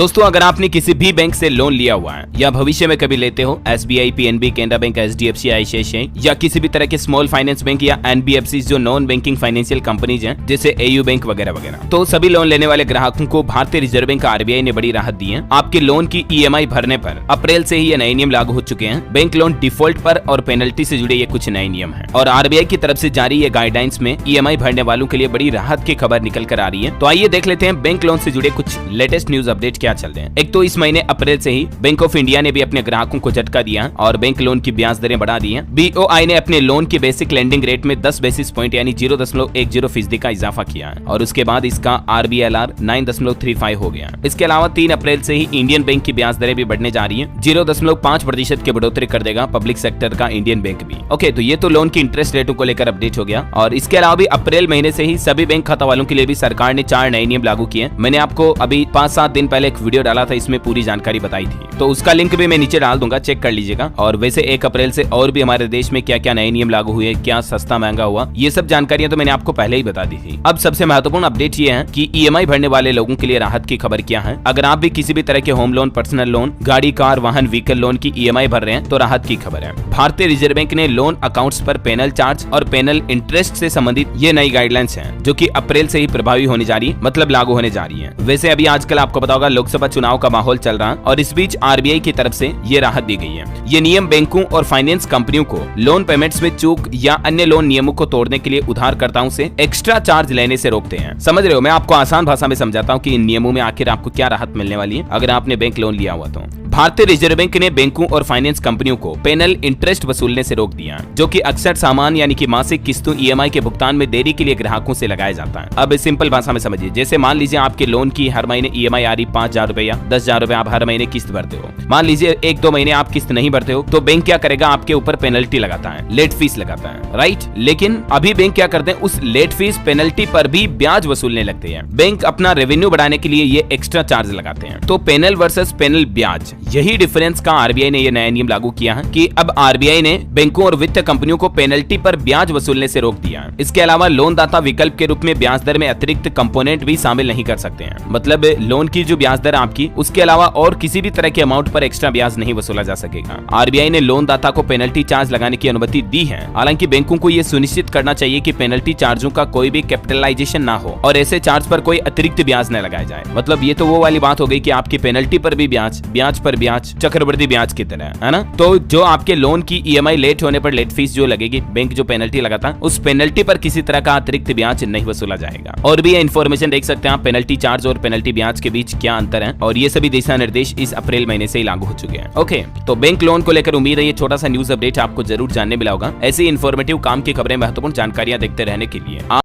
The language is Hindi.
दोस्तों अगर आपने किसी भी बैंक से लोन लिया हुआ है या भविष्य में कभी लेते हो, SBI, PNB, Canara bank, HDFC, ICICI या किसी भी तरह के स्मॉल फाइनेंस बैंक या NBFC जो नॉन बैंकिंग फाइनेंशियल कंपनीज हैं जैसे AU बैंक वगैरह वगैरह, तो सभी लोन लेने वाले ग्राहकों को भारतीय रिजर्व बैंक RBI ने बड़ी राहत दी है। आपके लोन की EMI भरने पर अप्रैल से ही ये नए नियम लागू हो चुके हैं। बैंक लोन डिफॉल्ट पर और पेनल्टी से जुड़े ये कुछ नए नियम है और RBI की तरफ से जारी ये गाइडलाइंस में EMI भरने वालों के लिए बड़ी राहत की खबर निकल कर आ रही है। तो आइए देख लेते हैं बैंक लोन से जुड़े कुछ लेटेस्ट न्यूज अपडेट क्या चल रहे हैं। एक तो इस महीने अप्रैल से ही बैंक ऑफ इंडिया ने भी अपने ग्राहकों को झटका दिया और बैंक लोन की ब्याज दरें बढ़ा दी हैं। BOI ने अपने लोन की बेसिक लेंडिंग रेट में 10 बेसिस पॉइंट यानी 0.10% का इजाफा किया है और उसके बाद इसका RBLR 9.35 हो गया। इसके अलावा 3 अप्रैल से ही इंडियन बैंक की ब्याज दरें भी बढ़ने जा रही है। 0.5% की बढ़ोतरी कर देगा पब्लिक सेक्टर का इंडियन बैंक भी। ओके, तो ये तो लोन की इंटरेस्ट रेटों को लेकर अपडेट हो गया और इसके अलावा भी अप्रैल महीने से ही सभी बैंक खाता वालों के लिए भी सरकार ने 4 नए नियम लागू किए। मैंने आपको अभी 5-7 दिन पहले एक वीडियो डाला था, इसमें पूरी जानकारी बताई थी, तो उसका लिंक भी मैं नीचे डाल दूंगा, चेक कर लीजिएगा। और वैसे 1 अप्रैल से और भी हमारे देश में क्या क्या नए नियम लागू हुए, क्या सस्ता महंगा हुआ, ये सब जानकारियां तो मैंने आपको पहले ही बता दी थी। अब सबसे महत्वपूर्ण अपडेट ये है कि EMI भरने वाले लोगों के लिए राहत की खबर क्या है। अगर आप भी किसी भी तरह के होम लोन, पर्सनल लोन, गाड़ी, कार, वाहन, व्हीकल लोन की EMI भर रहे हैं तो राहत की खबर है। भारतीय रिजर्व बैंक ने लोन अकाउंट्स पर पेनल चार्ज और पेनल इंटरेस्ट से संबंधित ये नई गाइडलाइंस हैं जो कि अप्रैल से ही प्रभावी होने जा रही है, मतलब लागू होने जा रही है। वैसे अभी आजकल आपको पता होगा लोकसभा चुनाव का माहौल चल रहा है और इस बीच RBI की तरफ से ये राहत दी गई है। ये नियम बैंकों और फाइनेंस कंपनियों को लोन पेमेंट्स में चूक या अन्य लोन नियमों को तोड़ने के लिए उधारकर्ताओं से एक्स्ट्रा चार्ज लेने से रोकते हैं। समझ रहे हो, मैं आपको आसान भाषा में समझाता हूँ कि इन नियमों में आखिर आपको क्या राहत मिलने वाली है अगर आपने बैंक लोन लिया हुआ तो। भारतीय रिजर्व बैंक ने बैंकों और फाइनेंस कंपनियों को पेनल इंटरेस्ट वसूलने से रोक दिया, जो कि अक्सर सामान यानी कि मासिक किस्तों EMI के भुगतान में देरी के लिए ग्राहकों से लगाया जाता है। अब सिंपल भाषा में समझिए, जैसे मान लीजिए आपके लोन की हर महीने EMI आ रही 5,000 रुपए या 10,000 रुपए, आप हर महीने किस्त भरते हो। मान लीजिए 1-2 महीने आप किस्त नहीं भरते हो तो बैंक क्या करेगा, आपके ऊपर पेनल्टी लगाता है, लेट फीस लगाता है, राइट। लेकिन अभी बैंक क्या करते हैं, उस लेट फीस पेनल्टी पर भी ब्याज वसूलने लगते हैं। बैंक अपना रेवेन्यू बढ़ाने के लिए ये एक्स्ट्रा चार्ज लगाते हैं। तो पेनल वर्सेस पेनल ब्याज, यही डिफरेंस का RBI ने ये नया नियम लागू किया है कि अब RBI ने बैंकों और वित्त कंपनियों को पेनल्टी पर ब्याज वसूलने से रोक दिया। इसके अलावा लोन दाता विकल्प के रूप में ब्याज दर में अतिरिक्त कंपोनेंट भी शामिल नहीं कर सकते हैं। मतलब लोन की जो ब्याज दर आपकी, उसके अलावा और किसी भी तरह के अमाउंट पर एक्स्ट्रा ब्याज नहीं वसूला जा सकेगा। RBI ने लोन दाता को पेनल्टी चार्ज लगाने की अनुमति दी है। हालांकि बैंकों को यह सुनिश्चित करना चाहिए कि पेनल्टी चार्जों का कोई भी कैपिटलाइजेशन ना हो और ऐसे चार्ज पर कोई अतिरिक्त ब्याज न लगाया जाए। मतलब ये तो वो वाली बात हो गई कि आपकी पेनल्टी पर भी ब्याज, ब्याज पर ब्याज, चक्रवृद्धि ब्याज की तरह, है ना। तो जो आपके लोन की EMI लेट होने पर लेट फीस जो लगेगी, बैंक जो पेनल्टी लगाता है, उस पेनल्टी पर किसी तरह का अतिरिक्त ब्याज नहीं वसूला जाएगा। और भी ये इन्फॉर्मेशन देख सकते हैं आप, पेनल्टी चार्ज और पेनल्टी ब्याज के बीच क्या अंतर है, और ये सभी दिशा निर्देश इस अप्रैल महीने से ही लागू हो चुके हैं। ओके, तो बैंक लोन को लेकर उम्मीद है ये छोटा सा न्यूज अपडेट आपको जरूर जानने मिला होगा। ऐसी इन्फॉर्मेटिव काम की खबरें, महत्वपूर्ण जानकारियां देखते रहने के लिए